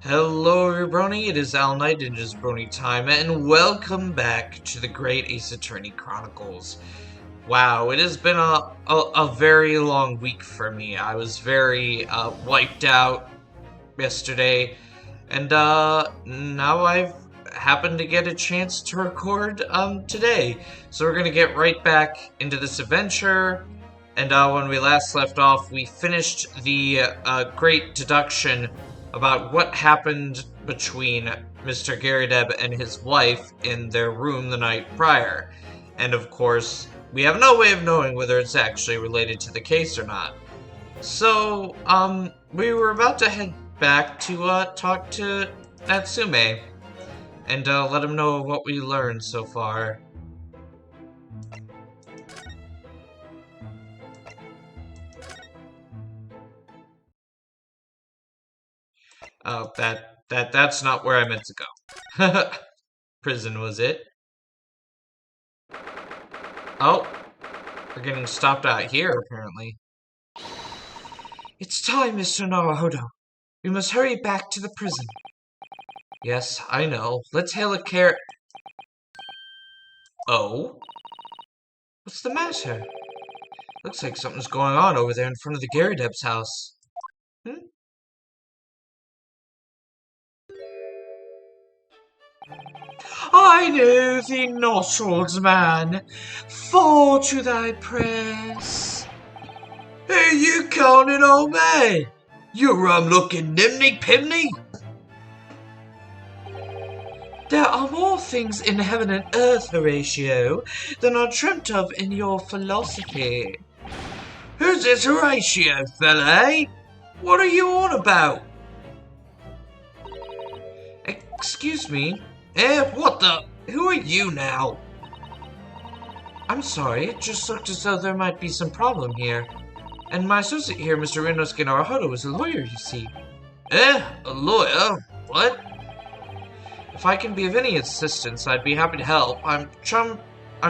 Hello everybody, it is Al Knight and it's Brony time, and welcome back to the Great Ace Attorney Chronicles. Wow, it has been a very long week for me. I was very wiped out yesterday, and now I've happened to get a chance to record today. So we're gonna get right back into this adventure. And when we last left off, we finished the great deduction about what happened between Mr. Garrideb and his wife in their room the night prior. And of course, we have no way of knowing whether it's actually related to the case or not. So, we were about to head back to talk to Natsume and let him know what we learned so far. Oh, that's not where I meant to go. Prison was it? Oh, we're getting stopped out here apparently. It's time, Mr. Naruhodo. We must hurry back to the prison. Yes, I know. Let's hail a car. Oh? What's the matter? Looks like something's going on over there in front of the Garrideb's house. Hmm? I know thee not, old man. Fall to thy prayers. Hey, you counting on me? You rum-looking nimny-pimney? There are more things in heaven and earth, Horatio, than are dreamt of in your philosophy. Who's this Horatio, fella, eh? What are you on about? Excuse me? What the? Who are you now? I'm sorry, it just looked as though there might be some problem here. And my associate here, Mr. Rinosuke Naruhodo, is a lawyer, you see. A lawyer? What? If I can be of any assistance, I'd be happy to help. I'm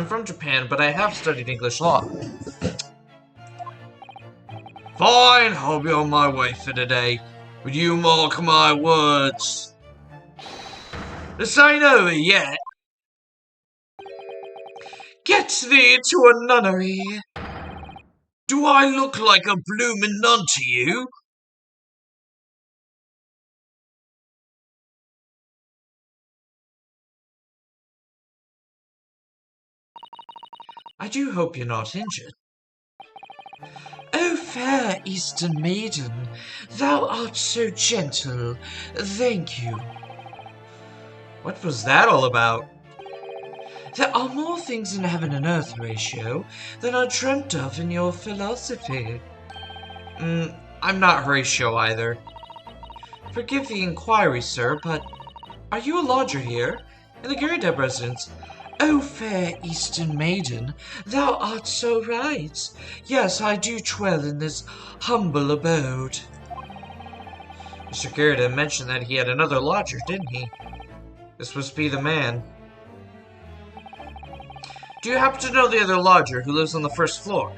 from Japan, but I have studied English law. Fine, I'll be on my way for today. But you mark my words. This ain't over yet. Get thee to a nunnery. Do I look like a bloomin' nun to you? I do hope you're not injured. Oh, fair Eastern maiden, thou art so gentle. Thank you. What was that all about? There are more things in heaven and earth, Horatio, than are dreamt of in your philosophy. I'm not Horatio either. Forgive the inquiry, sir, but are you a lodger here? In the Garrideb residence? Oh, fair Eastern maiden, thou art so right. Yes, I do dwell in this humble abode. Mr. Garrideb mentioned that he had another lodger, didn't he? This must be the man. Do you happen to know the other lodger who lives on the first floor?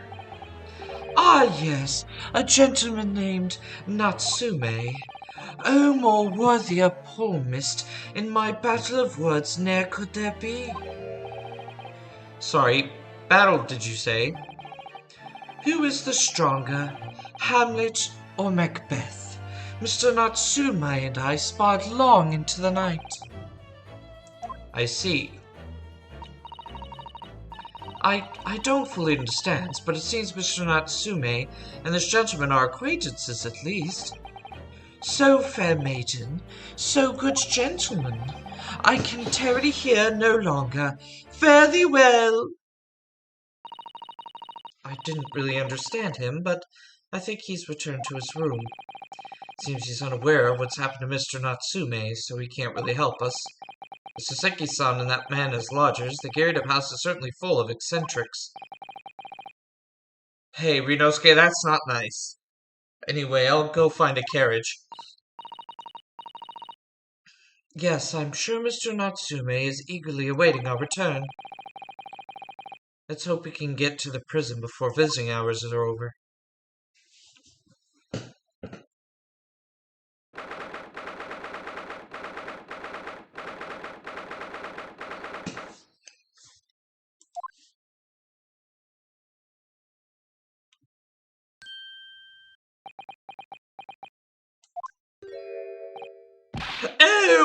Ah, yes, a gentleman named Natsume. Oh, more worthy a palmist in my battle of words ne'er could there be. Sorry, battle did you say? Who is the stronger, Hamlet or Macbeth? Mr. Natsume and I sparred long into the night. I see. I don't fully understand, but it seems Mr. Natsume and this gentleman are acquaintances at least. So fair maiden, so good gentleman, I can tarry here no longer. Fare thee well. I didn't really understand him, but I think he's returned to his room. Seems he's unaware of what's happened to Mr. Natsume, so he can't really help us. Mr. Seki-san and that man as lodgers, the Garrideb house is certainly full of eccentrics. Hey, Rinosuke, that's not nice. Anyway, I'll go find a carriage. Yes, I'm sure Mr. Natsume is eagerly awaiting our return. Let's hope we can get to the prison before visiting hours are over.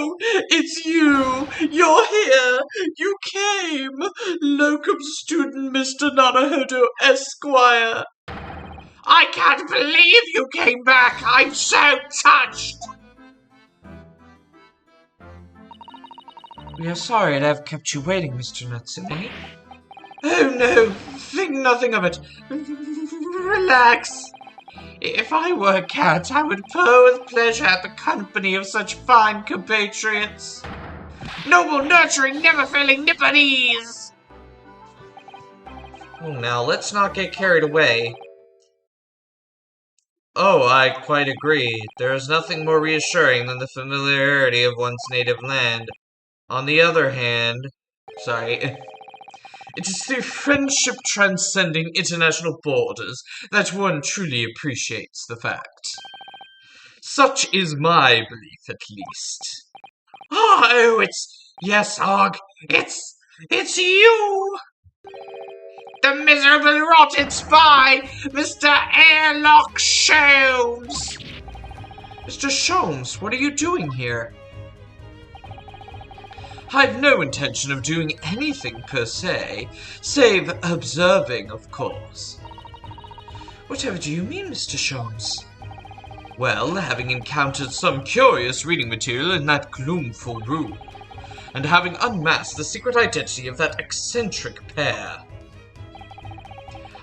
no! It's you! You're here! You came! Locum student Mr. Naruhodo Esquire! I can't believe you came back! I'm so touched! We are sorry to have kept you waiting, Mr. Natsume. Oh no! Think nothing of it. Relax. If I were a cat, I would purr with pleasure at the company of such fine compatriots. Noble, nurturing, never-failing Nipponese! Oh, now, let's not get carried away. Oh, I quite agree. There is nothing more reassuring than the familiarity of one's native land. On the other hand... Sorry. It is through friendship transcending international borders that one truly appreciates the fact. Such is my belief, at least. Oh, yes, Og, it's you! The miserable rotten spy, Mr. Airlock Sholmes! Mr. Sholmes, what are you doing here? I've no intention of doing anything per se, save observing, of course. Whatever do you mean, Mr. Sholmes? Well, having encountered some curious reading material in that gloomful room, and having unmasked the secret identity of that eccentric pair,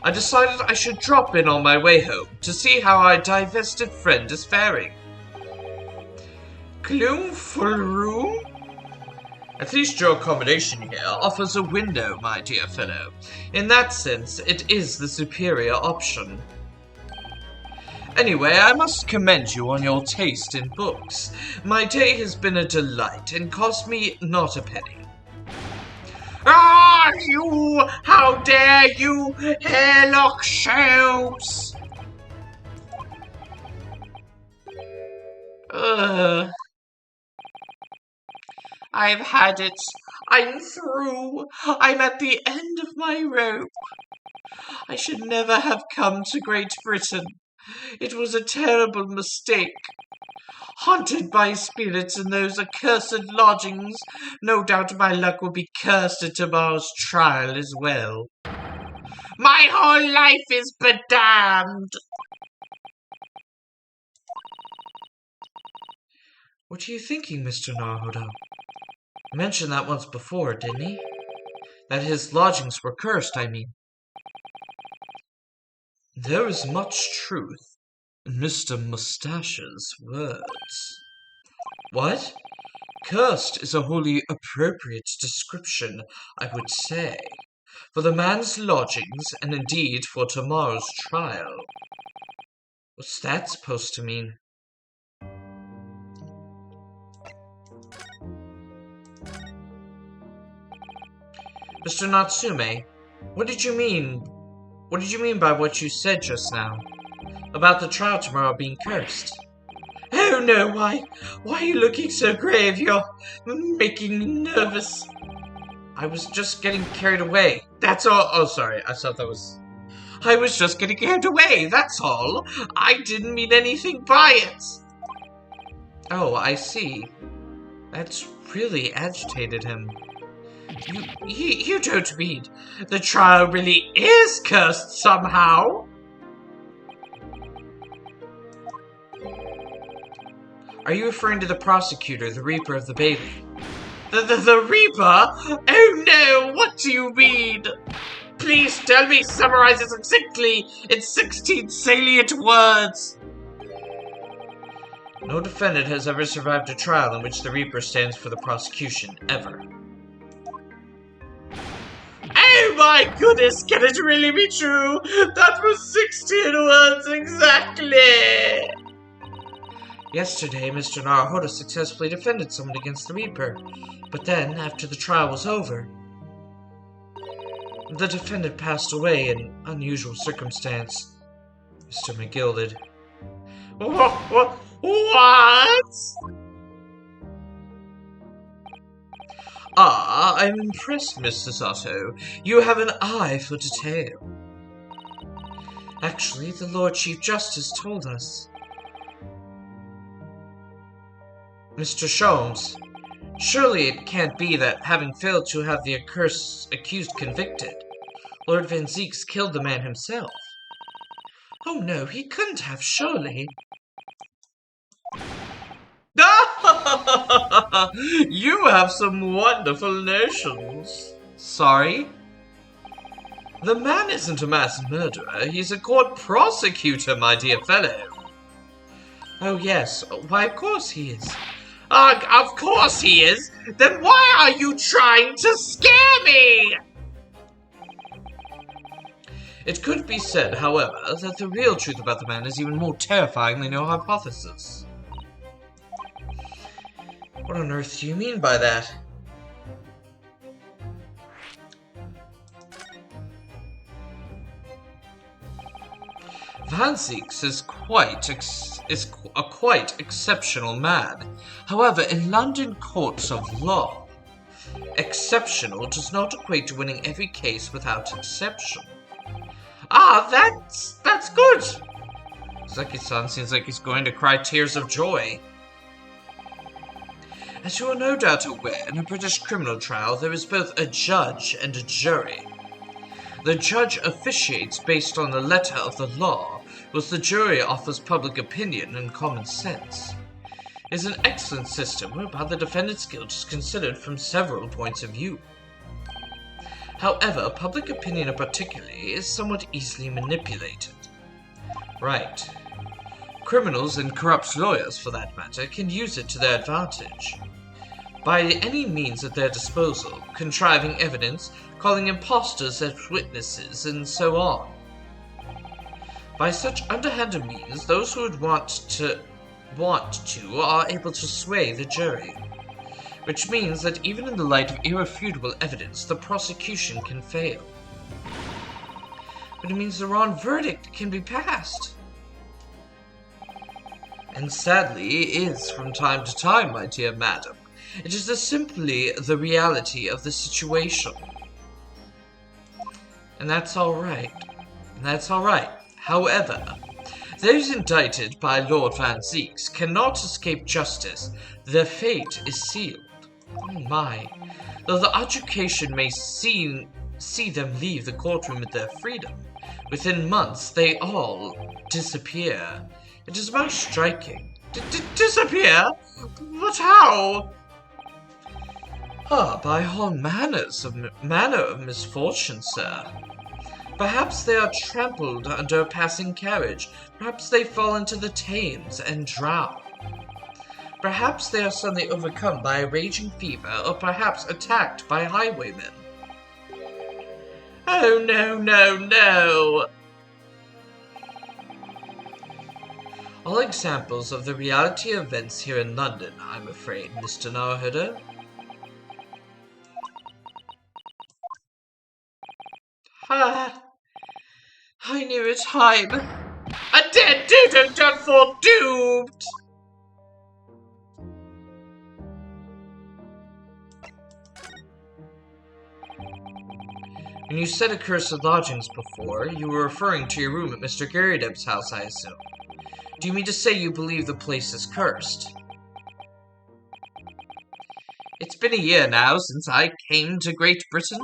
I decided I should drop in on my way home to see how our divested friend is faring. Gloomful room? At least your accommodation here offers a window, my dear fellow. In that sense, it is the superior option. Anyway, I must commend you on your taste in books. My day has been a delight and cost me not a penny. Ah, you! How dare you, Airlock Sholmes! I've had it. I'm through. I'm at the end of my rope. I should never have come to Great Britain. It was a terrible mistake. Haunted by spirits in those accursed lodgings, no doubt my luck will be cursed at tomorrow's trial as well. My whole life is bedamned! What are you thinking, Mr. Naruhodo? He mentioned that once before, didn't he? That his lodgings were cursed, I mean. There is much truth in Mr. Mustache's words. What? Cursed is a wholly appropriate description, I would say, for the man's lodgings, and indeed for tomorrow's trial. What's that supposed to mean? Mr. Natsume, what did you mean? What did you mean by what you said just now? About the trial tomorrow being cursed? Oh no, why are you looking so grave? You're making me nervous. I was just getting carried away. That's all. Oh, sorry. I was just getting carried away. That's all. I didn't mean anything by it. Oh, I see. That's really agitated him. You don't mean the trial really is cursed somehow? Are you referring to the prosecutor, the Reaper of the Bailey? The Reaper? Oh no, what do you mean? Please tell me, summarize it succinctly in 16 salient words. No defendant has ever survived a trial in which the Reaper stands for the prosecution, ever. Oh my goodness, can it really be true? That was 16 words exactly! Yesterday, Mr. Naruhodo successfully defended someone against the Reaper, but then, after the trial was over, the defendant passed away in unusual circumstance. Mr. McGilded. What? Ah, I'm impressed, Mr. Sato. You have an eye for detail. Actually, the Lord Chief Justice told us. Mr. Sholmes, Surely it can't be that, having failed to have the accused convicted, Lord Van Zieks killed the man himself. Oh no, he couldn't have, surely. You have some wonderful notions. Sorry? The man isn't a mass murderer. He's a court prosecutor, my dear fellow. Oh, yes. Why, of course he is. Ugh, of course he is. Then why are you trying to scare me? It could be said, however, that the real truth about the man is even more terrifying than your hypothesis. What on earth do you mean by that? Van Zieks is a quite exceptional man. However, in London courts of law, exceptional does not equate to winning every case without exception. Ah, that's good. Zeki-san seems like he's going to cry tears of joy. As you are no doubt aware, in a British criminal trial there is both a judge and a jury. The judge officiates based on the letter of the law, whilst the jury offers public opinion and common sense. It is an excellent system whereby the defendant's guilt is considered from several points of view. However, public opinion in particular is somewhat easily manipulated. Right. Criminals and corrupt lawyers, for that matter, can use it to their advantage. By any means at their disposal, contriving evidence, calling impostors as witnesses, and so on. By such underhanded means, those who would want to are able to sway the jury. Which means that even in the light of irrefutable evidence, the prosecution can fail. But it means the wrong verdict can be passed. And sadly, it is from time to time, my dear madam. It is simply the reality of the situation. And that's alright. However, those indicted by Lord Van Zieks cannot escape justice. Their fate is sealed. Oh my. Though the education may see them leave the courtroom with their freedom, within months they all disappear. It is most striking. Disappear? But how? By all manner of misfortune, sir. Perhaps they are trampled under a passing carriage. Perhaps they fall into the Thames and drown. Perhaps they are suddenly overcome by a raging fever, or perhaps attacked by highwaymen. Oh, no. All examples of the reality of events here in London, I'm afraid, Mr. Naruhodo. I knew it, time. A dead dude done for doomed! When you said accursed lodgings before, you were referring to your room at Mr. Garrideb's house, I assume. Do you mean to say you believe the place is cursed? It's been a year now since I came to Great Britain.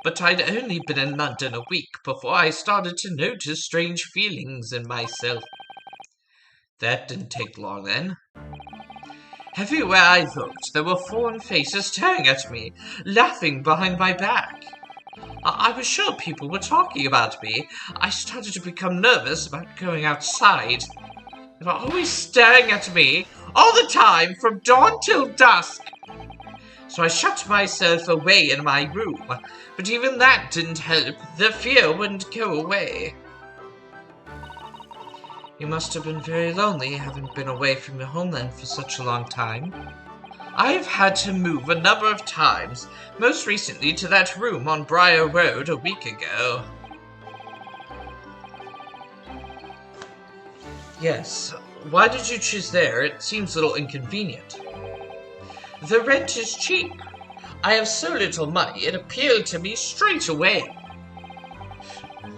But I'd only been in London a week before I started to notice strange feelings in myself. That didn't take long then. Everywhere I looked, there were foreign faces staring at me, laughing behind my back. I was sure people were talking about me. I started to become nervous about going outside. They were always staring at me, all the time, from dawn till dusk. So I shut myself away in my room, but even that didn't help. The fear wouldn't go away. You must have been very lonely, having been away from your homeland for such a long time. I've had to move a number of times, most recently to that room on Briar Road a week ago. Yes, why did you choose there? It seems a little inconvenient. The rent is cheap. I have so little money, it appealed to me straight away.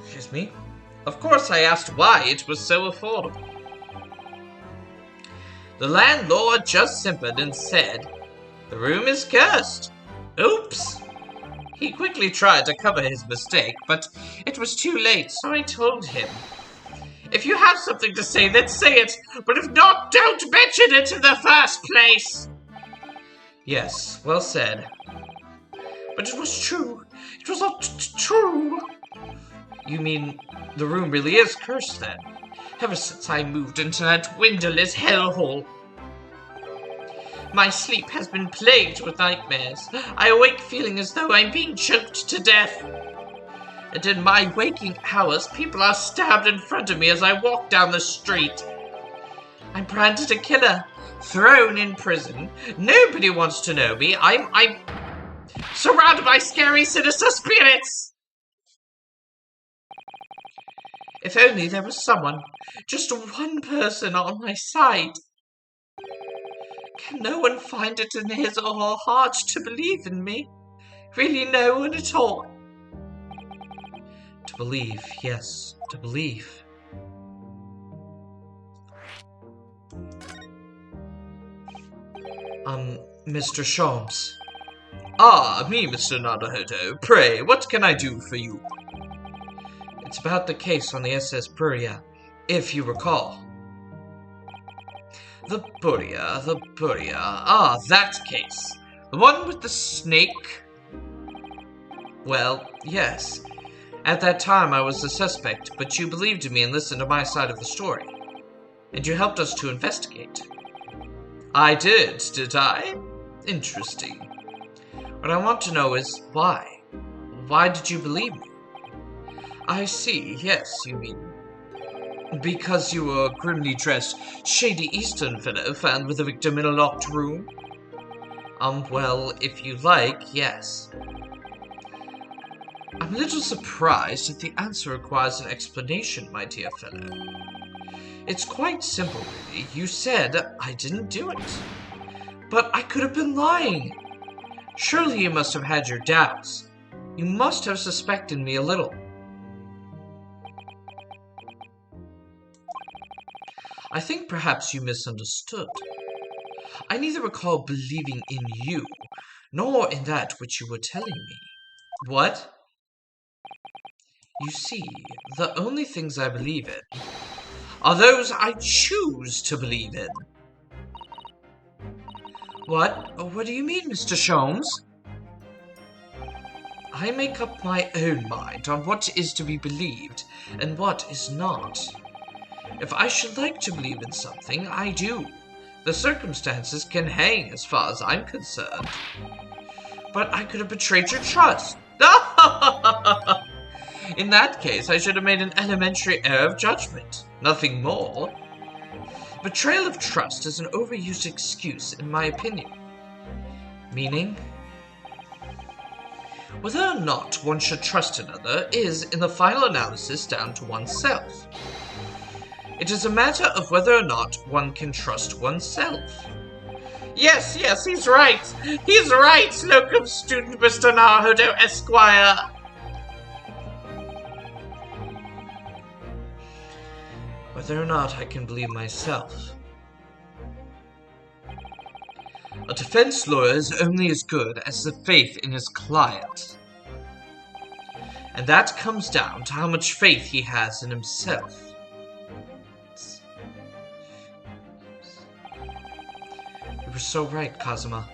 Excuse me? Of course I asked why it was so affordable. The landlord just simpered and said, The room is cursed. Oops. He quickly tried to cover his mistake, but it was too late, so I told him. If you have something to say, then say it, but if not, don't mention it in the first place. Yes, well said. But it was true. It was all true. You mean the room really is cursed, then? Ever since I moved into that windowless hellhole. My sleep has been plagued with nightmares. I awake feeling as though I'm being choked to death. And in my waking hours, people are stabbed in front of me as I walk down the street. I'm branded a killer, thrown in prison. Nobody wants to know me. I'm surrounded by scary, sinister spirits. If only there was someone, just one person on my side. Can no one find it in his or her heart to believe in me? Really no one at all? To believe, yes, to believe. Mr. Sholmes. Ah, me, Mr. Nadahodo. Pray, what can I do for you? It's about the case on the SS Puria, if you recall. The Puria. Ah, that case. The one with the snake? Well, yes. At that time, I was the suspect, but you believed in me and listened to my side of the story. And you helped us to investigate. I did I? Interesting. What I want to know is why? Why did you believe me? I see, yes, you mean. Because you were a grimly dressed, shady Eastern fellow found with a victim in a locked room? Well, if you like, yes. I'm a little surprised that the answer requires an explanation, my dear fellow. It's quite simple, really. You said I didn't do it. But I could have been lying. Surely you must have had your doubts. You must have suspected me a little. I think perhaps you misunderstood. I neither recall believing in you, nor in that which you were telling me. What? You see, the only things I believe in are those I choose to believe in. What? What do you mean, Mr. Sholmes? I make up my own mind on what is to be believed and what is not. If I should like to believe in something, I do. The circumstances can hang as far as I'm concerned. But I could have betrayed your trust. In that case, I should have made an elementary error of judgment. Nothing more. Betrayal of trust is an overused excuse, in my opinion. Meaning? Whether or not one should trust another is, in the final analysis, down to oneself. It is a matter of whether or not one can trust oneself. Yes, he's right. He's right, locum student Mr. Naruhodo Esquire. Whether or not I can believe myself. A defense lawyer is only as good as the faith in his client. And that comes down to how much faith he has in himself. You were so right, Kazuma.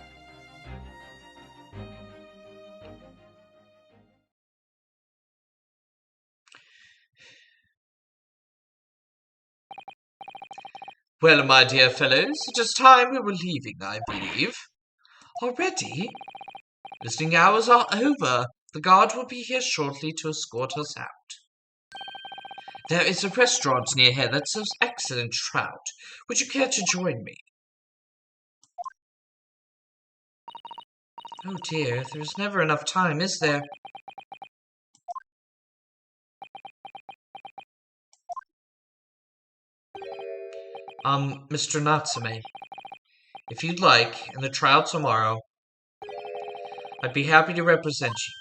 Well, my dear fellows, it is time we were leaving, I believe. Already? Visiting hours are over. The guard will be here shortly to escort us out. There is a restaurant near here that serves excellent trout. Would you care to join me? Oh dear, there's never enough time, is there? Mr. Natsume, if you'd like, in the trial tomorrow, I'd be happy to represent you.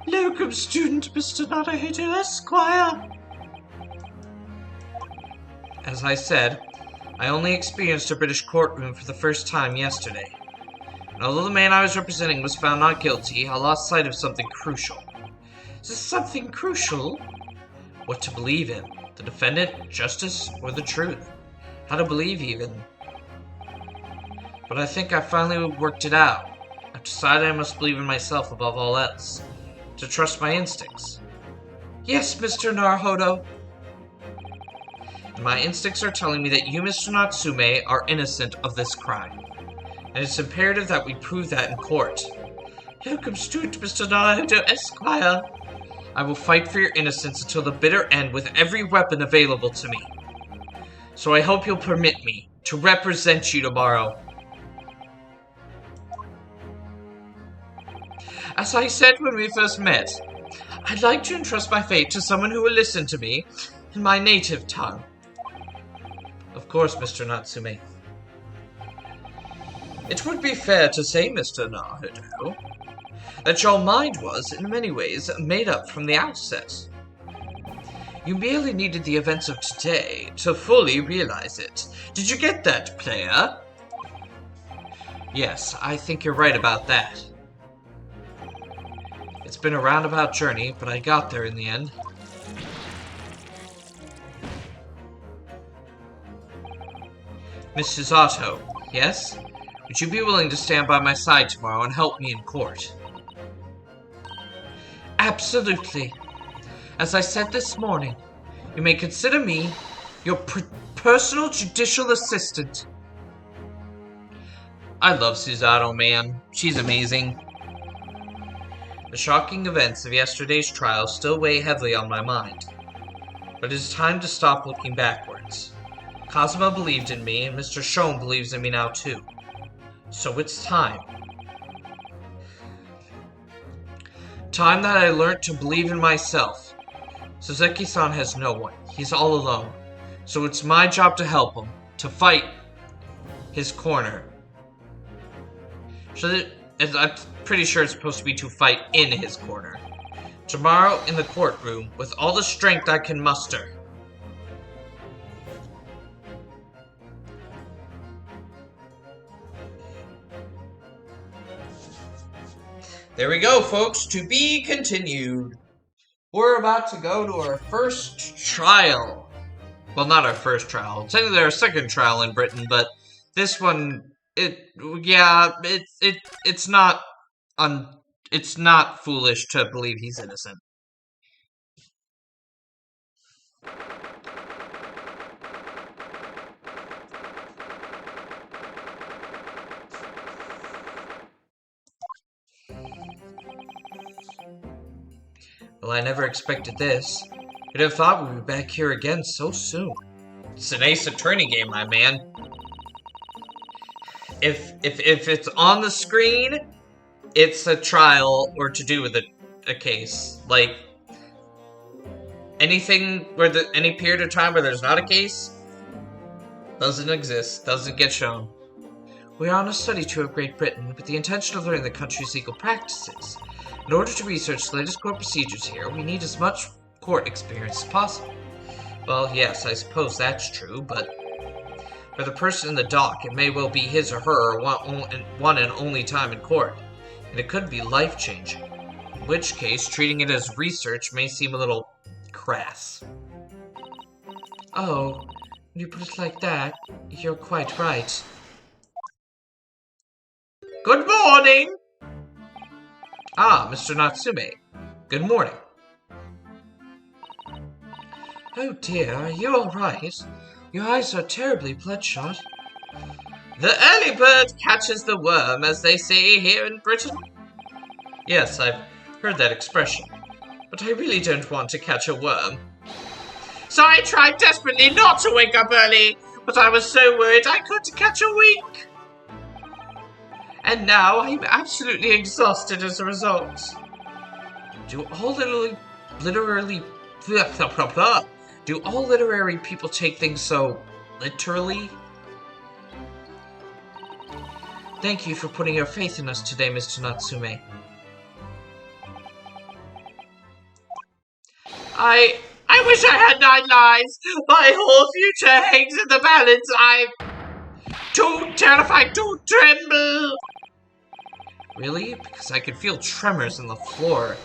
Locum student Mr. Naruhodo Esquire. as I said, I only experienced a British courtroom for the first time yesterday. And although the man I was representing was found not guilty, I lost sight of something crucial. Is this something crucial? What to believe in? The defendant, justice, or the truth? How to believe, even. But I think I finally worked it out. I've decided I must believe in myself above all else. To trust my instincts. Yes, Mr. Naruhodo. And my instincts are telling me that you, Mr. Natsume, are innocent of this crime. And it's imperative that we prove that in court. Here comes Mr. Naruhodo, Esquire. I will fight for your innocence until the bitter end with every weapon available to me. So I hope you'll permit me to represent you tomorrow. As I said when we first met, I'd like to entrust my fate to someone who will listen to me in my native tongue. Of course, Mr. Natsume. It would be fair to say, Mr. Naruhodo, that your mind was, in many ways, made up from the outset. You merely needed the events of today to fully realize it. Did you get that, player? Yes, I think you're right about that. It's been a roundabout journey, but I got there in the end. Mrs. Otto, yes? Would you be willing to stand by my side tomorrow and help me in court? Absolutely. As I said this morning, you may consider me your personal judicial assistant. I love Susato, man. She's amazing. The shocking events of yesterday's trial still weigh heavily on my mind. But it is time to stop looking backwards. Kazuma believed in me, and Mr. Shone believes in me now too. So it's time. Time that I learnt to believe in myself. Suzeki-san has no one. He's all alone. So it's my job to help him, to fight his corner. I'm pretty sure it's supposed to be to fight in his corner. Tomorrow in the courtroom, with all the strength I can muster. There we go, folks. To be continued. We're about to go to our first trial. Well, not our first trial. Technically our second trial in Britain, but this one, it's not it's not foolish to believe he's innocent. Well, I never expected this. You'd have thought we'd be back here again so soon. It's an Ace Attorney game, my man. If it's on the screen, it's a trial or to do with a case. Like, anything where any period of time where there's not a case doesn't exist, doesn't get shown. We are on a study tour of Great Britain with the intention of learning the country's legal practices. In order to research the latest court procedures here, we need as much court experience as possible. Well, yes, I suppose that's true, but for the person in the dock, it may well be his or her one and only time in court, and it could be life-changing. In which case, treating it as research may seem a little crass. Oh, when you put it like that, you're quite right. Good morning! Ah, Mr. Natsume. Good morning. Oh dear, are you alright? Your eyes are terribly bloodshot. The early bird catches the worm, as they say here in Britain. Yes, I've heard that expression. But I really don't want to catch a worm. So I tried desperately not to wake up early, but I was so worried I couldn't catch a wink. And now I'm absolutely exhausted as a result. Do all literary people take things so literally? Thank you for putting your faith in us today, Mr. Natsume. I I wish I had 9 lives! My whole future hangs in the balance! I'm too terrified to tremble! Really? Because I can feel tremors in the floor.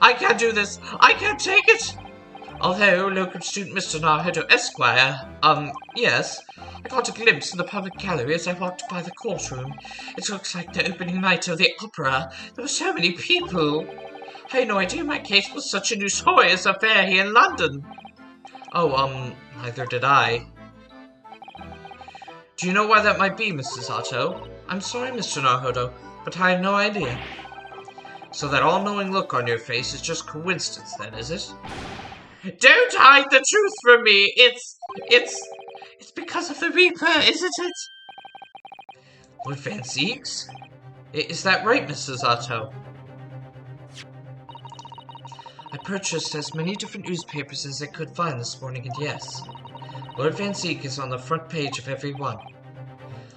I can't do this! I can't take it! Although, locum student Mr. Narhodo Esquire, yes. I caught a glimpse in the public gallery as I walked by the courtroom. It looks like the opening night of the opera. There were so many people. I had no idea my case was such a notorious affair here in London. Oh, neither did I. Do you know why that might be, Mrs. Otto? I'm sorry, Mr. Narhodo, but I have no idea. So that all-knowing look on your face is just coincidence, then, is it? Don't hide the truth from me! It's because of the Reaper, isn't it? Lord Van Zeeks? Is that right, Mrs. Otto? I purchased as many different newspapers as I could find this morning, and yes, Lord Van Zeek is on the front page of every one.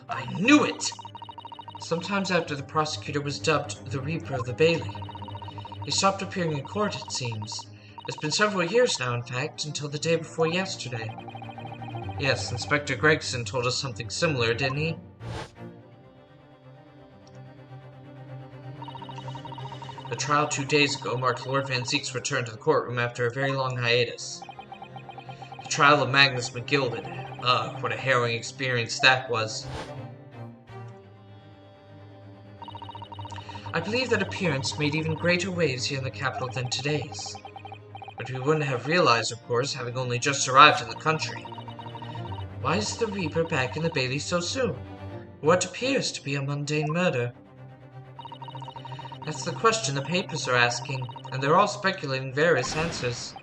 I knew it! Sometimes after the prosecutor was dubbed the Reaper of the Bailey. He stopped appearing in court, it seems. It's been several years now, in fact, until the day before yesterday. Yes, Inspector Gregson told us something similar, didn't he? The trial 2 days ago marked Lord Van Zeek's return to the courtroom after a very long hiatus. The trial of Magnus McGilded. Ugh, what a harrowing experience that was. I believe that appearance made even greater waves here in the capital than today's. But we wouldn't have realized, of course, having only just arrived in the country. Why is the Reaper back in the Bailey so soon? What appears to be a mundane murder? That's the question the papers are asking, and they're all speculating various answers.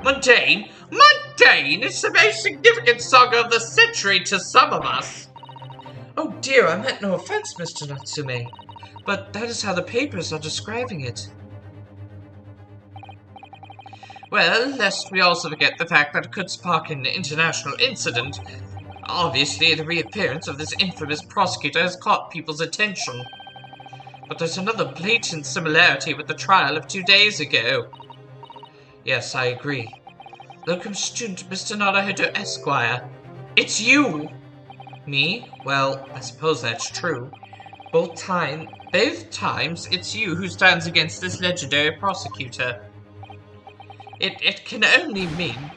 Mundane? Mundane? It's the most significant saga of the century to some of us! Oh dear, I meant no offense, Mr. Natsume, but that is how the papers are describing it. Well, lest we also forget the fact that it could spark an international incident. Obviously, the reappearance of this infamous prosecutor has caught people's attention. But there's another blatant similarity with the trial of 2 days ago. Yes, I agree. Locum student Mr. Narhodo Esquire. It's you! Me? Well, I suppose that's true. Both times, it's you who stands against this legendary prosecutor. It can only mean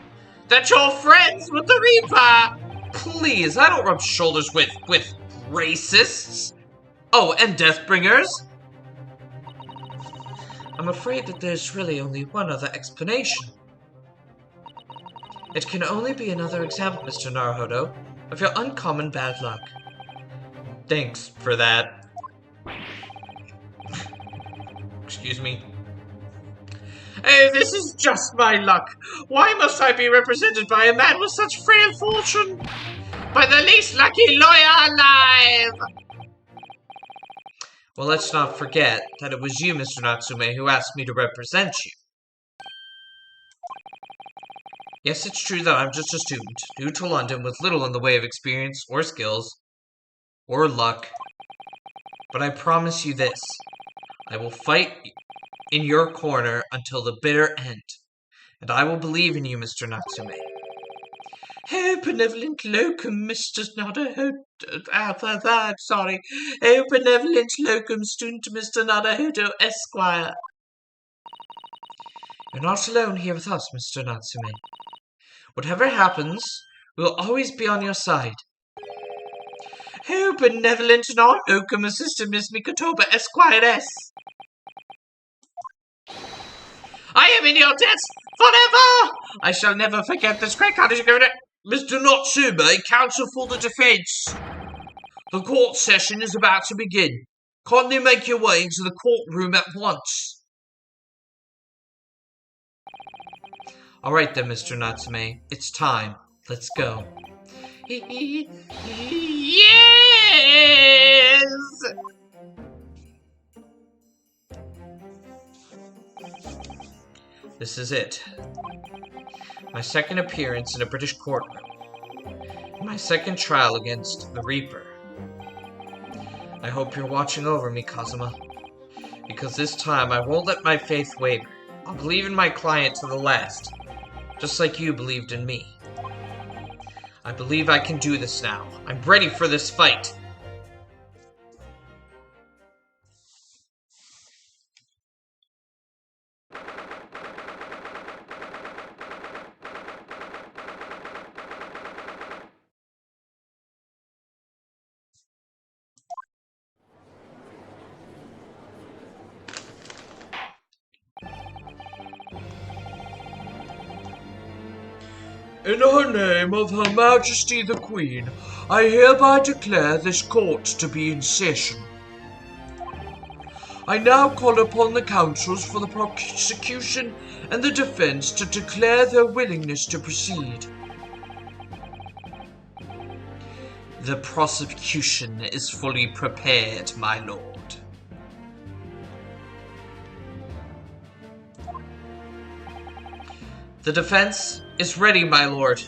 that you're friends with the Reaper! Please, I don't rub shoulders with racists! Oh, and Deathbringers? I'm afraid that there's really only one other explanation. It can only be another example, Mr. Narhodo, of your uncommon bad luck. Thanks for that. Excuse me. Oh, this is just my luck. Why must I be represented by a man with such frail fortune? By the least lucky lawyer alive! Well, let's not forget that it was you, Mr. Natsume, who asked me to represent you. Yes, it's true that I'm just a student, new to London with little in the way of experience or skills, or luck. But I promise you this, I will fight in your corner until the bitter end, and I will believe in you, Mr. Natsume. Oh, benevolent locum, Mr. sorry. Oh, benevolent locum student, Mr. Narhodo Esquire. You're not alone here with us, Mr. Natsume. Whatever happens, we'll always be on your side. Oh, benevolent non-locum assistant Miss Mikotoba Esquire-S. I am in your debt forever! I shall never forget this great cottage agreement. Mr. Natsume, counsel for the defense. The court session is about to begin. Kindly make your way into the courtroom at once. Alright then, Mr. Natsume. It's time. Let's go. Yes! This is it. My second appearance in a British courtroom. My second trial against the Reaper. I hope you're watching over me, Kazuma. Because this time I won't let my faith waver. I'll believe in my client to the last. just like you believed in me. I believe I can do this now. I'm ready for this fight. In the name of Her Majesty the Queen, I hereby declare this court to be in session. I now call upon the counsels for the prosecution and the defense to declare their willingness to proceed. The prosecution is fully prepared, my lord. The defense is ready, my lord.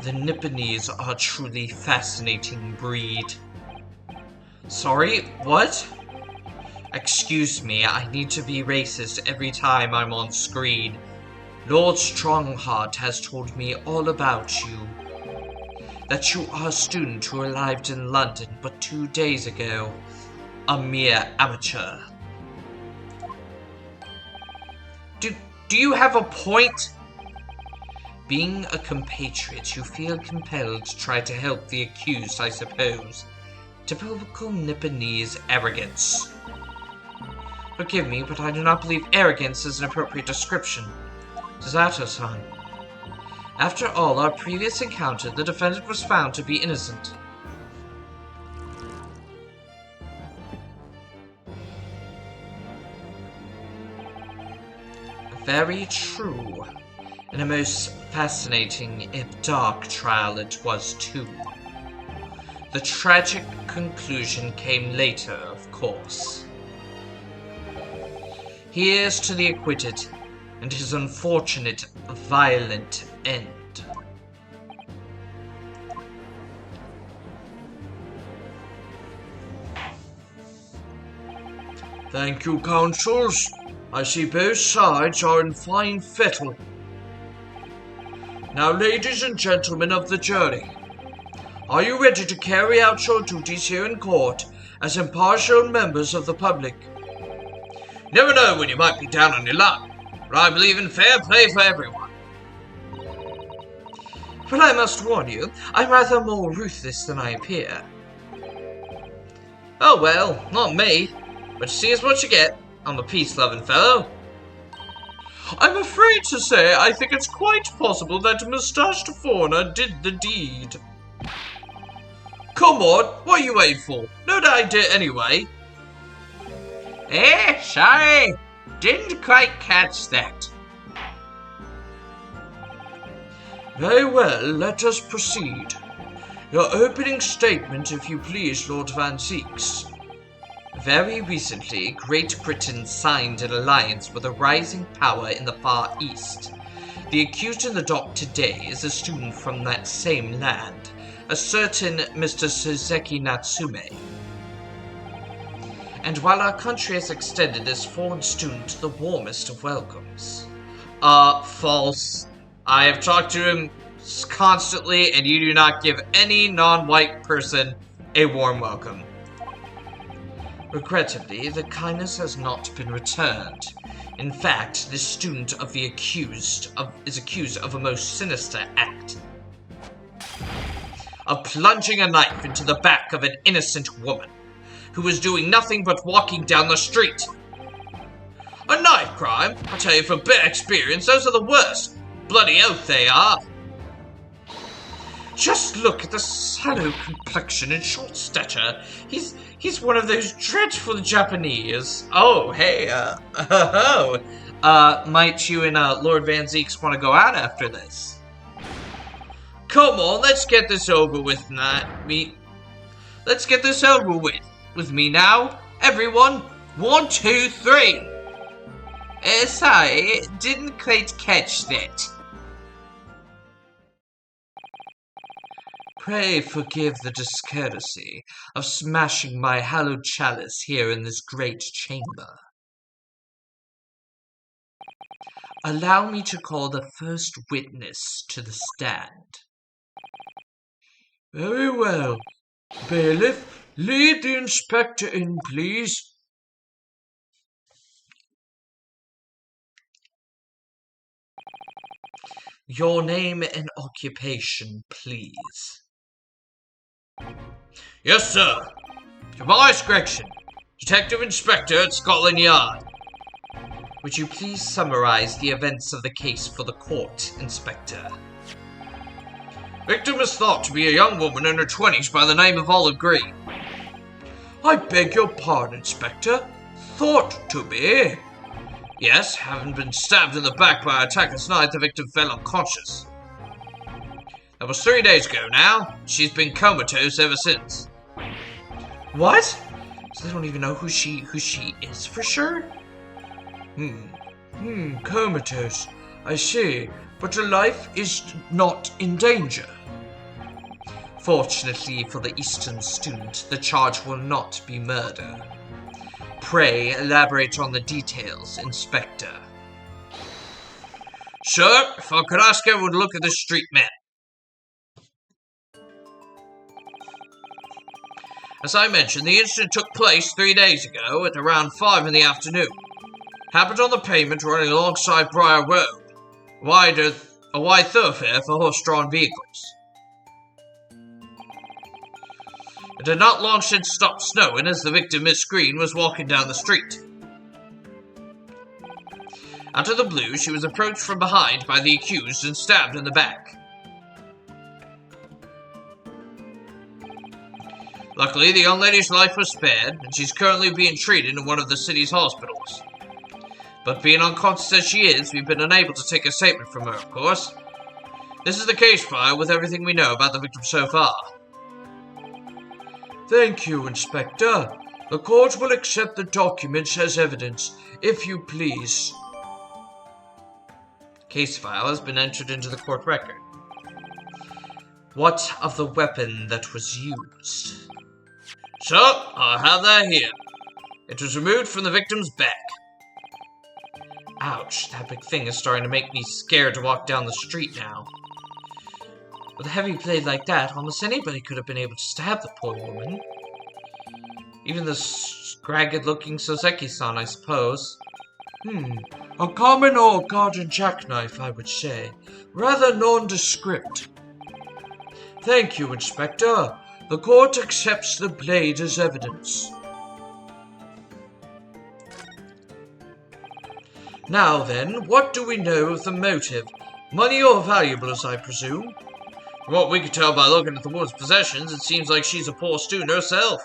The Nipponese are a truly fascinating breed. Sorry, what? Excuse me, I need to be racist every time I'm on screen. Lord Strongheart has told me all about you. That you are a student who arrived in London but 2 days ago. A mere amateur. Do you have a point? Being a compatriot, you feel compelled to try to help the accused, I suppose. Typical Nipponese arrogance. Forgive me, but I do not believe arrogance is an appropriate description. Zato-san. After all our previous encounter, the defendant was found to be innocent. Very true. And a most fascinating, if dark, trial it was too. The tragic conclusion came later, of course. Here's to the acquitted, and his unfortunate, violent end. Thank you, counsels. I see both sides are in fine fettle. Now, ladies and gentlemen of the jury, are you ready to carry out your duties here in court as impartial members of the public? Never know when you might be down on your luck, but I believe in fair play for everyone. But I must warn you, I'm rather more ruthless than I appear. Oh well, not me. What you see is what you get. I'm a peace-loving fellow. I'm afraid to say I think it's quite possible that Mustached Fauna did the deed. Come on, what are you waiting for? No doubt I did anyway. Sorry. Didn't quite catch that. Very well, let us proceed. Your opening statement, if you please, Lord Van Zeeks. Very recently, Great Britain signed an alliance with a rising power in the Far East. The accused in the dock today is a student from that same land, a certain Mr. Suzeki Natsume. And while our country has extended this foreign student the warmest of welcomes. False. I have talked to him constantly, and you do not give any non-white person a warm welcome. Regrettably, the kindness has not been returned. In fact, this student of the is accused of a most sinister act. Of plunging a knife into the back of an innocent woman, who was doing nothing but walking down the street. A knife crime? I tell you from bitter experience, those are the worst. Bloody oath they are. Just look at the sallow complexion and short stature. He's one of those dreadful Japanese. Oh, hey, might you and, Lord Van Zeeks want to go out after this? Come on, let's get this over with, Let's get this over with me now. Everyone, 1, 2, 3. Sorry, didn't quite catch that. Pray forgive the discourtesy of smashing my hallowed chalice here in this great chamber. Allow me to call the first witness to the stand. Very well. Bailiff, lead the inspector in, please. Your name and occupation, please. Yes, sir. Tobias Gregson, Detective Inspector at Scotland Yard. Would you please summarize the events of the case for the court, Inspector? Victim is thought to be a young woman in her 20s by the name of Olive Green. I beg your pardon, Inspector. Thought to be? Yes, having been stabbed in the back by an attacker's knife, the victim fell unconscious. That was 3 days ago now. She's been comatose ever since. What? So they don't even know who she is for sure? Comatose. I see. But her life is not in danger. Fortunately for the Eastern student, the charge will not be murder. Pray elaborate on the details, Inspector. Sir, if I could ask everyone to look at this street map. As I mentioned, the incident took place 3 days ago at around 5 in the afternoon. Happened on the pavement running alongside Briar Road, a wide thoroughfare for horse-drawn vehicles. It had not long since stopped snowing as the victim, Miss Green, was walking down the street. Out of the blue, she was approached from behind by the accused and stabbed in the back. Luckily, the young lady's life was spared, and she's currently being treated in one of the city's hospitals. But being unconscious as she is, we've been unable to take a statement from her, of course. This is the case file with everything we know about the victim so far. Thank you, Inspector. The court will accept the documents as evidence, if you please. Case file has been entered into the court record. What of the weapon that was used? So, I have that here. It was removed from the victim's back. Ouch, that big thing is starting to make me scared to walk down the street now. With a heavy blade like that, almost anybody could have been able to stab the poor woman. Even the scragged-looking Soseki-san, I suppose. A common old garden jackknife, I would say. Rather nondescript. Thank you, Inspector. The court accepts the blade as evidence. Now then, what do we know of the motive? Money or valuables, I presume? From what we could tell by looking at the woman's possessions, it seems like she's a poor student herself.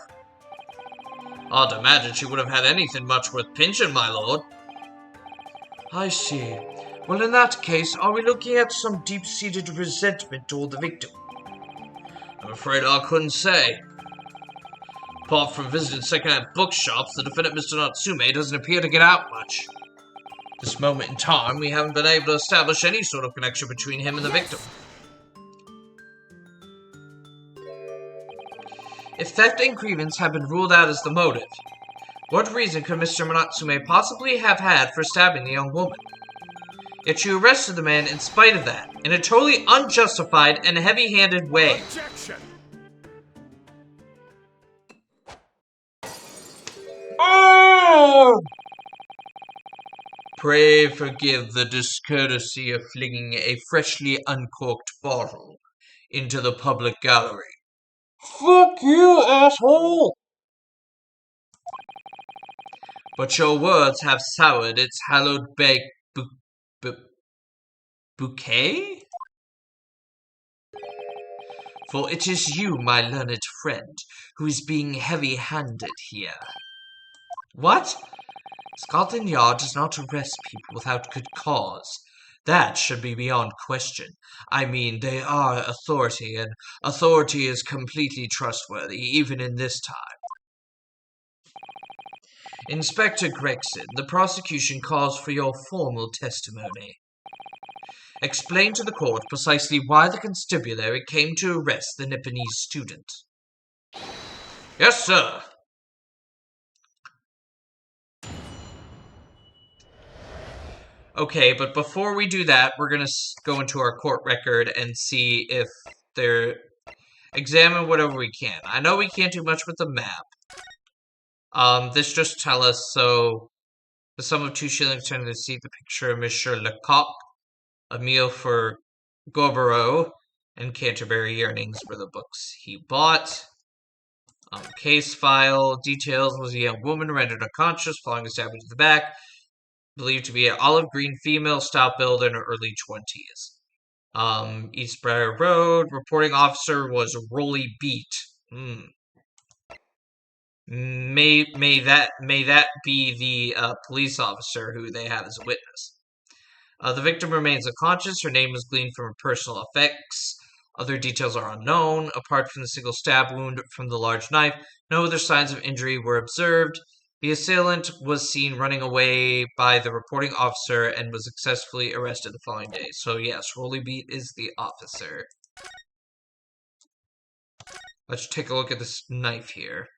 Hard to imagine she would have had anything much worth pinching, my lord. I see. Well, in that case, are we looking at some deep-seated resentment toward the victim? I'm afraid I couldn't say. Apart from visiting second-hand bookshops, the defendant, Mr. Natsume, doesn't appear to get out much. At this moment in time, we haven't been able to establish any sort of connection between him and the victim. If theft and grievance have been ruled out as the motive, what reason could Mr. Natsume possibly have had for stabbing the young woman? Yet you arrested the man in spite of that, in a totally unjustified and heavy-handed way. Objection! Oh! Pray forgive the discourtesy of flinging a freshly uncorked bottle into the public gallery. Fuck you, asshole! But your words have soured its hallowed bouquet? For it is you, my learned friend, who is being heavy-handed here. What? Scotland Yard does not arrest people without good cause. That should be beyond question. I mean, they are authority, and authority is completely trustworthy, even in this time. Inspector Gregson, the prosecution calls for your formal testimony. Explain to the court precisely why the constabulary came to arrest the Nipponese student. Yes, sir. Okay, but before we do that, we're gonna go into our court record and see if they're examine whatever we can. I know we can't do much with the map. This just tell us so the sum of 2 shillings turned to see the picture of Monsieur Lecoq, a meal for Gorbereau, and Canterbury earnings were the books he bought. Case file details was a young woman rendered unconscious following a stabbing to the back, believed to be an olive green female, stout build in her early 20s. Eastbriar Road, reporting officer was Rolly Beat. May that be the police officer who they have as a witness. The victim remains unconscious. Her name was gleaned from her personal effects. Other details are unknown. Apart from the single stab wound from the large knife, no other signs of injury were observed. The assailant was seen running away by the reporting officer and was successfully arrested the following day. So yes, Rolly Beat is the officer. Let's take a look at this knife here.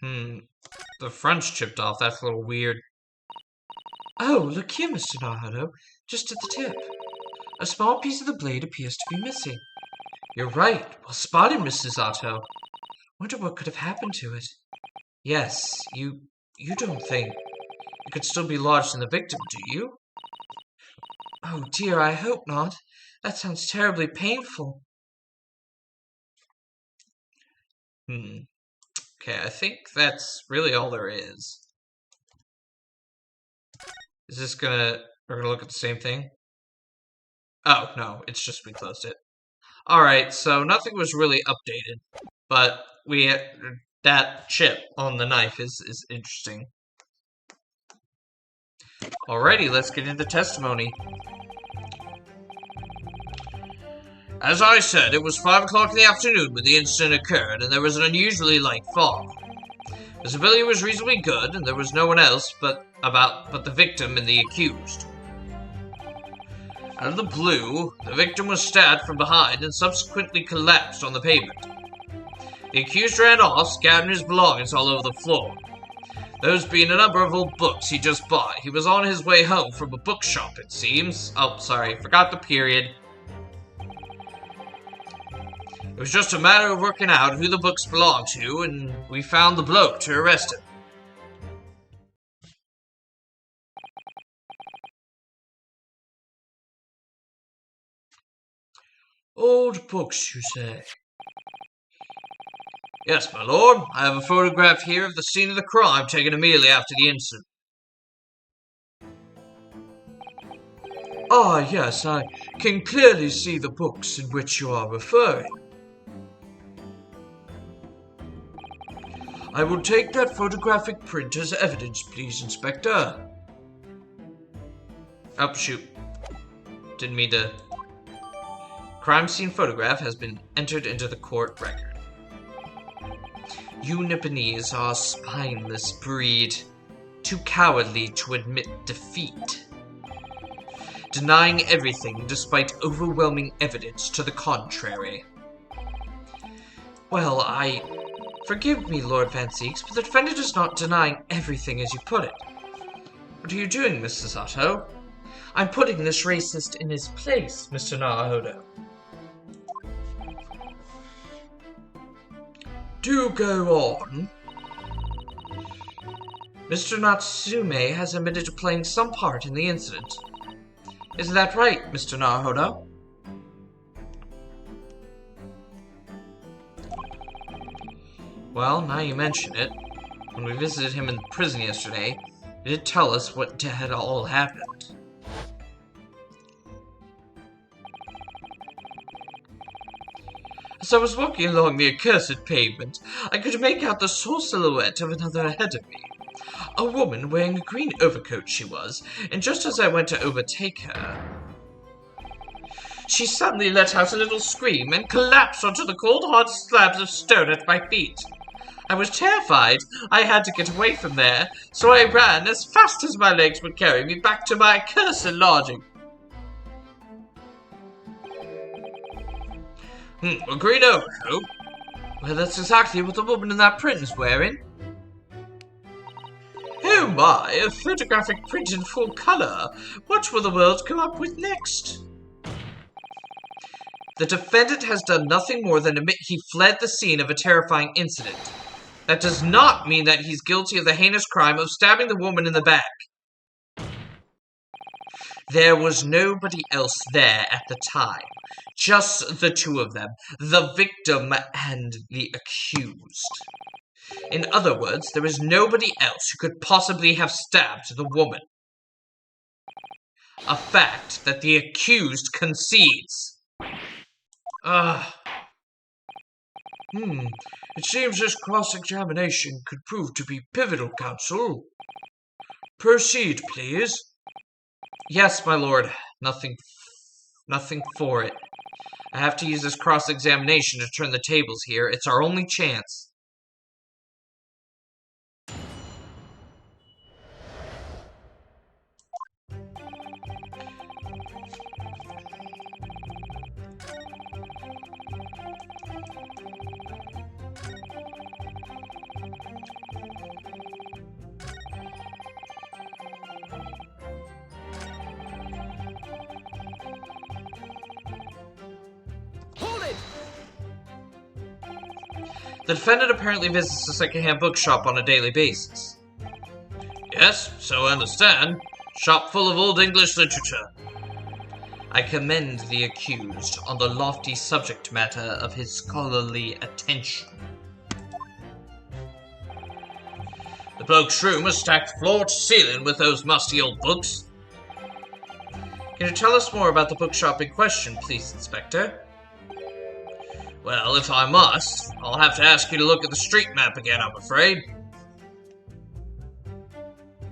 The front's chipped off. That's a little weird. Oh, look here, Mr. Naruto. Just at the tip. A small piece of the blade appears to be missing. You're right. Well spotted, Mrs. Otto. Wonder what could have happened to it. Yes, you don't think it could still be lodged in the victim, do you? Oh dear, I hope not. That sounds terribly painful. Okay, I think that's really all there is. Is this we're gonna look at the same thing? Oh, no, it's just we closed it. Alright, so nothing was really updated, but that chip on the knife is interesting. Alrighty, let's get into testimony. As I said, it was 5 o'clock in the afternoon when the incident occurred, and there was an unusually light fog. Visibility was reasonably good, and there was no one else but the victim and the accused. Out of the blue, the victim was stabbed from behind and subsequently collapsed on the pavement. The accused ran off, scattering his belongings all over the floor. Those being a number of old books he just bought. He was on his way home from a bookshop, it seems. Oh, sorry, forgot the period. It was just a matter of working out who the books belonged to, and we found the bloke to arrest him. Old books, you say? Yes, my lord. I have a photograph here of the scene of the crime taken immediately after the incident. Ah, yes, I can clearly see the books in which you are referring. I will take that photographic print as evidence, please, Inspector. Oh, shoot. Didn't mean to... Crime scene photograph has been entered into the court record. You Nipponese are a spineless breed, too cowardly to admit defeat, denying everything despite overwhelming evidence to the contrary. Well, forgive me, Lord Van Seeks, but the defendant is not denying everything as you put it. What are you doing, Mrs. Otto? I'm putting this racist in his place, Mr. Naruto. Do go on. Mr. Natsume has admitted to playing some part in the incident. Isn't that right, Mr. Naruto? Well, now you mention it. When we visited him in prison yesterday, he did tell us what had all happened. As I was walking along the accursed pavement, I could make out the sole silhouette of another ahead of me. A woman wearing a green overcoat she was, and just as I went to overtake her, she suddenly let out a little scream and collapsed onto the cold hard slabs of stone at my feet. I was terrified. I had to get away from there, so I ran as fast as my legs would carry me back to my accursed lodging. A green overcoat? Well, that's exactly what the woman in that print is wearing. Oh my, a photographic print in full color. What will the world come up with next? The defendant has done nothing more than admit he fled the scene of a terrifying incident. That does not mean that he's guilty of the heinous crime of stabbing the woman in the back. There was nobody else there at the time. Just the two of them, the victim and the accused. In other words, there is nobody else who could possibly have stabbed the woman. A fact that the accused concedes. It seems this cross-examination could prove to be pivotal, counsel. Proceed, please. Yes, my lord. Nothing for it. I have to use this cross-examination to turn the tables here. It's our only chance. The defendant apparently visits a second-hand bookshop on a daily basis. Yes, so I understand. Shop full of old English literature. I commend the accused on the lofty subject matter of his scholarly attention. The bloke's room is stacked floor to ceiling with those musty old books. Can you tell us more about the bookshop in question, please, Inspector? Well, if I must, I'll have to ask you to look at the street map again, I'm afraid.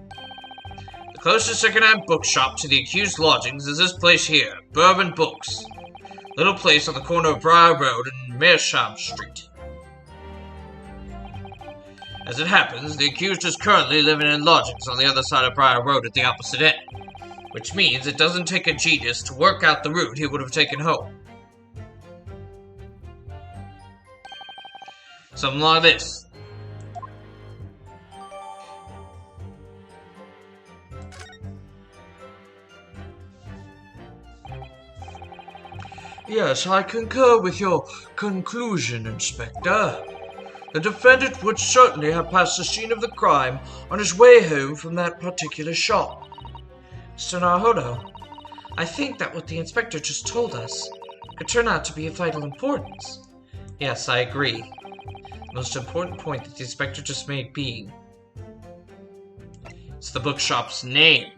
The closest second-hand bookshop to the accused lodgings is this place here, Bourbon Books. Little place on the corner of Briar Road and Meerschaum Street. As it happens, the accused is currently living in lodgings on the other side of Briar Road at the opposite end, which means it doesn't take a genius to work out the route he would have taken home. Something like this. Yes, I concur with your conclusion, Inspector. The defendant would certainly have passed the scene of the crime on his way home from that particular shop. Mr. Naruhodo, I think that what the Inspector just told us could turn out to be of vital importance. Yes, I agree. The most important point that the Inspector just made being, it's the bookshop's name.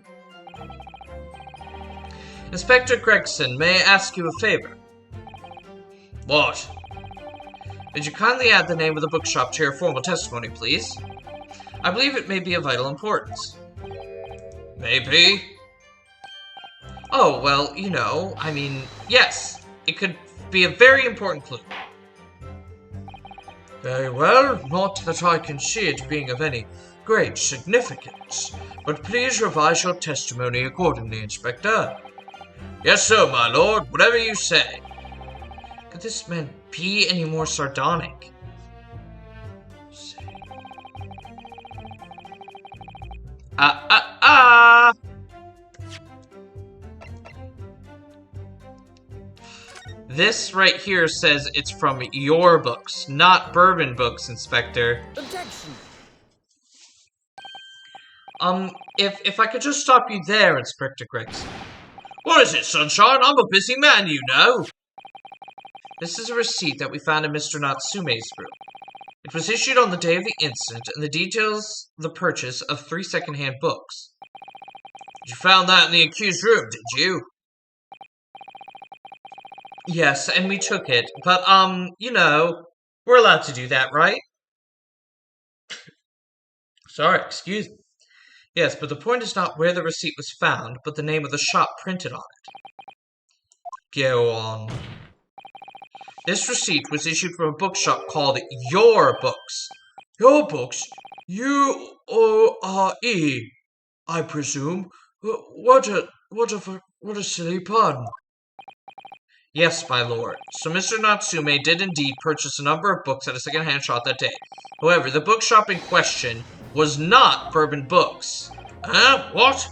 Inspector Gregson, may I ask you a favor? What? Would you kindly add the name of the bookshop to your formal testimony, please? I believe it may be of vital importance. Maybe? Oh, well, you know, I mean, yes, it could be a very important clue. Very well, not that I can see it being of any great significance, but please revise your testimony accordingly, Inspector. Yes, sir, my lord, whatever you say. Could this man be any more sardonic? This right here says it's from your books, not Bourbon Books, Inspector. Objection! If I could just stop you there, Inspector Gregson. What is it, Sunshine? I'm a busy man, you know. This is a receipt that we found in Mr. Natsume's room. It was issued on the day of the incident, and the details the purchase of 3 second-hand books. You found that in the accused room, did you? Yes, and we took it, but, you know, we're allowed to do that, right? Sorry, excuse me. Yes, but the point is not where the receipt was found, but the name of the shop printed on it. Go on. This receipt was issued from a bookshop called Your Books. Your Books? U-O-R-E, I presume. What a silly pun. Yes, my lord. So Mr. Natsume did indeed purchase a number of books at a second-hand shop that day. However, the bookshop in question was not Bourbon Books. Huh? What?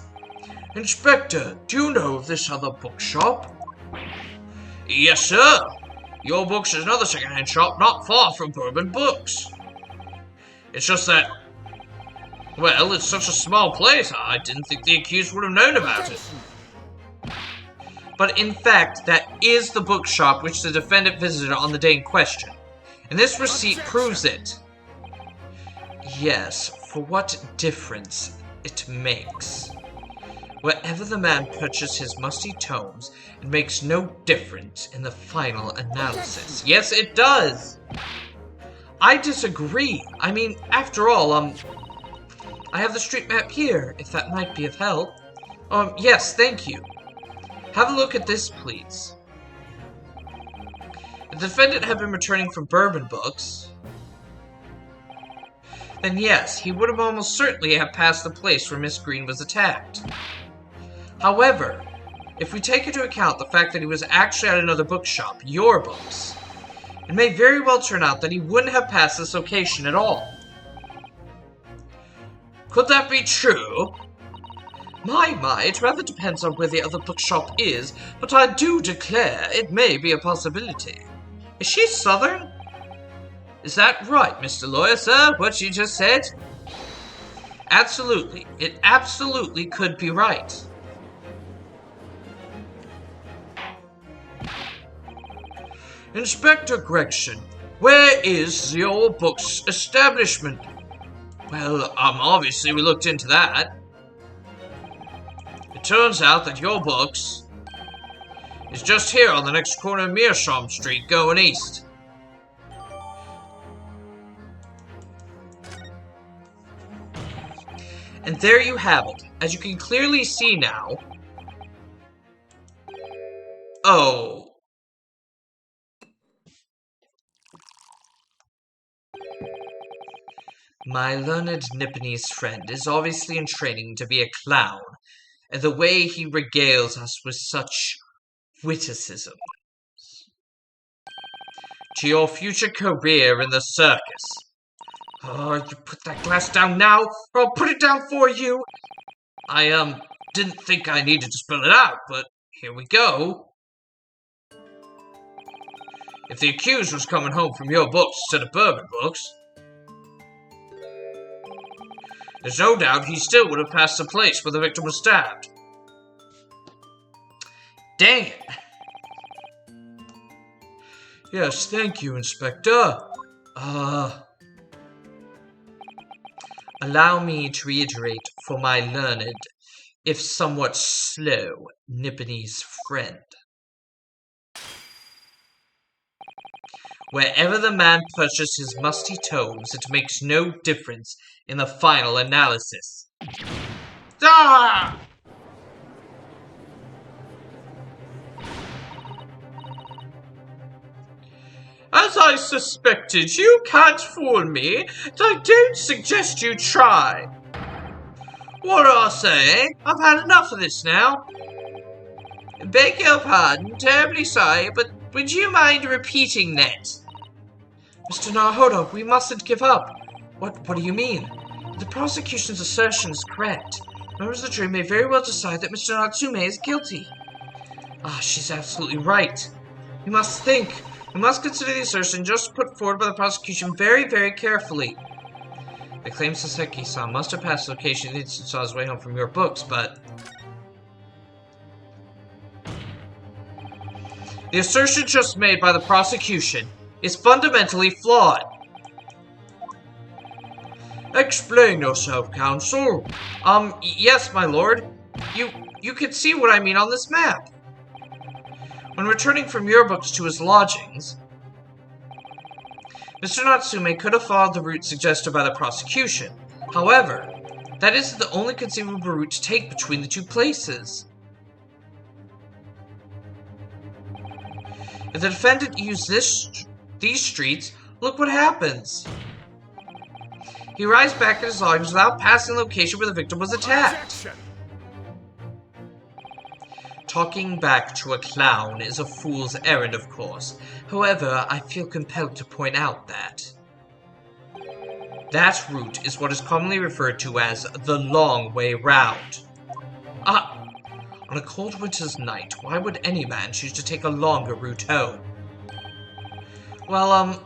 Inspector, do you know of this other bookshop? Yes, sir. Your Books is another second-hand shop not far from Bourbon Books. It's just that, well, it's such a small place, I didn't think the accused would have known about it. But in fact, that is the bookshop which the defendant visited on the day in question. And this receipt proves it. Yes, for what difference it makes. Wherever the man purchased his musty tomes, it makes no difference in the final analysis. Yes, it does! I disagree. I mean, after all, I have the street map here, if that might be of help. Yes, thank you. Have a look at this, please. If the defendant had been returning from Bourbon Books, then yes, he would have almost certainly have passed the place where Miss Green was attacked. However, if we take into account the fact that he was actually at another bookshop, Your Books, it may very well turn out that he wouldn't have passed this location at all. Could that be true? My, it rather depends on where the other bookshop is, but I do declare it may be a possibility. Is she Southern? Is that right, Mr. Lawyer, sir, what she just said? Absolutely. It absolutely could be right. Inspector Gregson, where is Your Books establishment? Well, obviously we looked into that. It turns out that Your Books is just here on the next corner of Meerschaum Street going east. And there you have it. As you can clearly see now... Oh... My learned Nipponese friend is obviously in training to be a clown, and the way he regales us with such witticisms. To your future career in the circus. Oh, you put that glass down now, or I'll put it down for you! I, didn't think I needed to spell it out, but here we go. If the accused was coming home from Your Books instead of Bourbon Books, there's no doubt he still would have passed the place where the victim was stabbed. Dang it. Yes, thank you, Inspector. Allow me to reiterate for my learned, if somewhat slow, Nipponese friend. Wherever the man purchased his musty tomes, it makes no difference in the final analysis. Ah! As I suspected, you can't fool me, and I don't suggest you try. What do I say? I've had enough of this now. Beg your pardon, terribly sorry, but would you mind repeating that? Mr. Naruhodo, we mustn't give up. What do you mean? The prosecution's assertion is correct. Members of the jury may very well decide that Mr. Natsume is guilty. Ah, she's absolutely right. We must consider the assertion just put forward by the prosecution very, very carefully. The claim Saseki-san must have passed the location the instant saw his way home from Your Books, but... The assertion just made by the prosecution is fundamentally flawed. Explain yourself, counsel. Yes, my lord. You can see what I mean on this map. When returning from Your Books to his lodgings, Mr. Natsume could have followed the route suggested by the prosecution. However, that isn't the only conceivable route to take between the two places. If the defendant used these streets, look what happens. He arrives back at his lodgings without passing the location where the victim was attacked. Talking back to a clown is a fool's errand, of course. However, I feel compelled to point out that That route is what is commonly referred to as the long way round. Ah, on a cold winter's night, why would any man choose to take a longer route home? Well,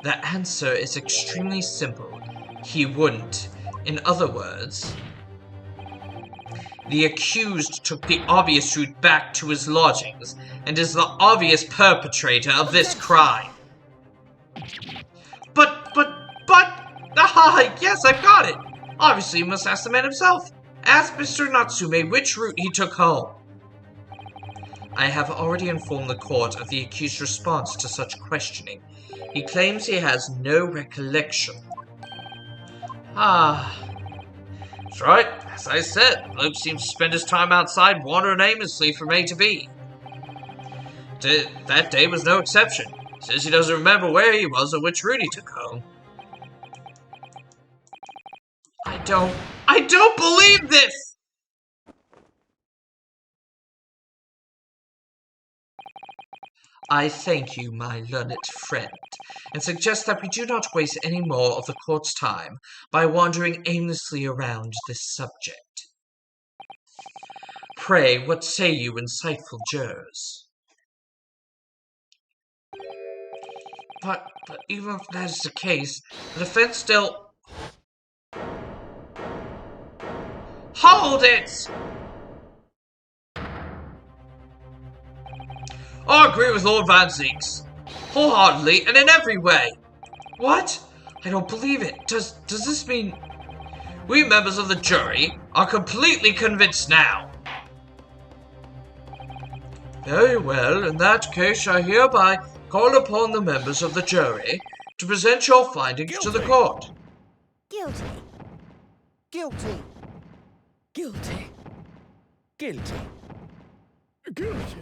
the answer is extremely simple. He wouldn't. In other words, the accused took the obvious route back to his lodgings and is the obvious perpetrator of this crime. But, yes, I've got it. Obviously, you must ask the man himself. Ask Mr. Natsume which route he took home. I have already informed the court of the accused's response to such questioning. He claims he has no recollection. That's right. As I said, Loeb seems to spend his time outside wandering aimlessly from A to B. That day was no exception. Says he doesn't remember where he was or which route he took home. I don't believe this! I thank you, my learned friend, and suggest that we do not waste any more of the court's time by wandering aimlessly around this subject. Pray, what say you, insightful jurors? But even if that is the case, the defense still... Hold it! I agree with Lord Van Zeeks, wholeheartedly and in every way. What? I don't believe it. Does this mean... We members of the jury are completely convinced now. Very well, in that case I hereby call upon the members of the jury to present your findings to the court. Guilty. Guilty. Guilty. Guilty. Guilty.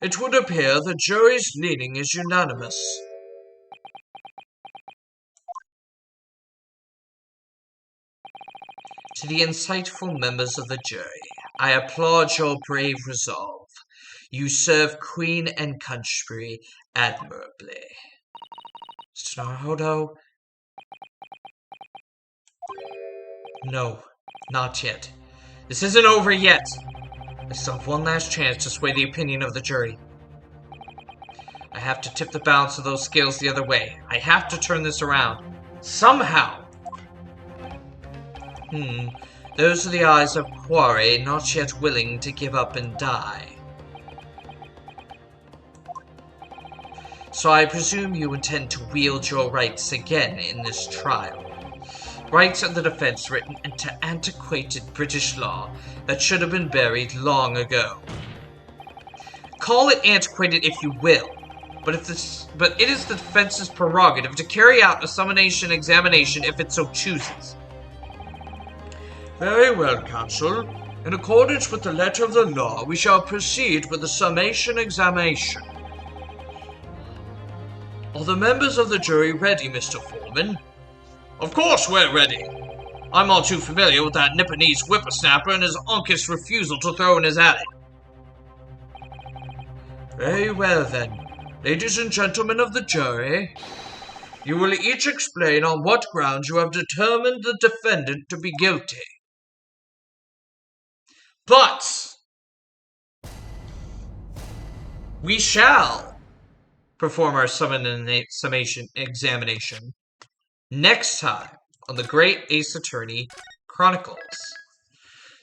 It would appear the jury's leaning is unanimous. To the insightful members of the jury, I applaud your brave resolve. You serve Queen and country admirably. Mr. Naruhodo? No, not yet. This isn't over yet. I still have one last chance to sway the opinion of the jury. I have to tip the balance of those scales the other way. I have to turn this around. Somehow. Those are the eyes of Quarry, not yet willing to give up and die. So I presume you intend to wield your rights again in this trial. Rights of the defense written into antiquated British law that should have been buried long ago. Call it antiquated if you will, but it is the defense's prerogative to carry out a summation examination if it so chooses. Very well, counsel. In accordance with the letter of the law, we shall proceed with the summation examination. Are the members of the jury ready, Mr. Foreman? Of course we're ready. I'm all too familiar with that Nipponese whippersnapper and his unctuous refusal to throw in his attic. Very well then. Ladies and gentlemen of the jury, you will each explain on what grounds you have determined the defendant to be guilty. But we shall perform our summation examination next time on the Great Ace Attorney Chronicles.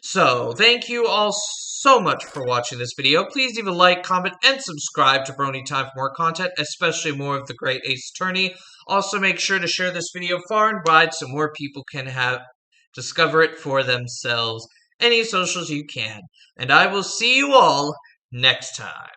So, thank you all so much for watching this video. Please leave a like, comment, and subscribe to Brony Time for more content, especially more of the Great Ace Attorney. Also, make sure to share this video far and wide so more people can discover it for themselves. Any socials you can. And I will see you all next time.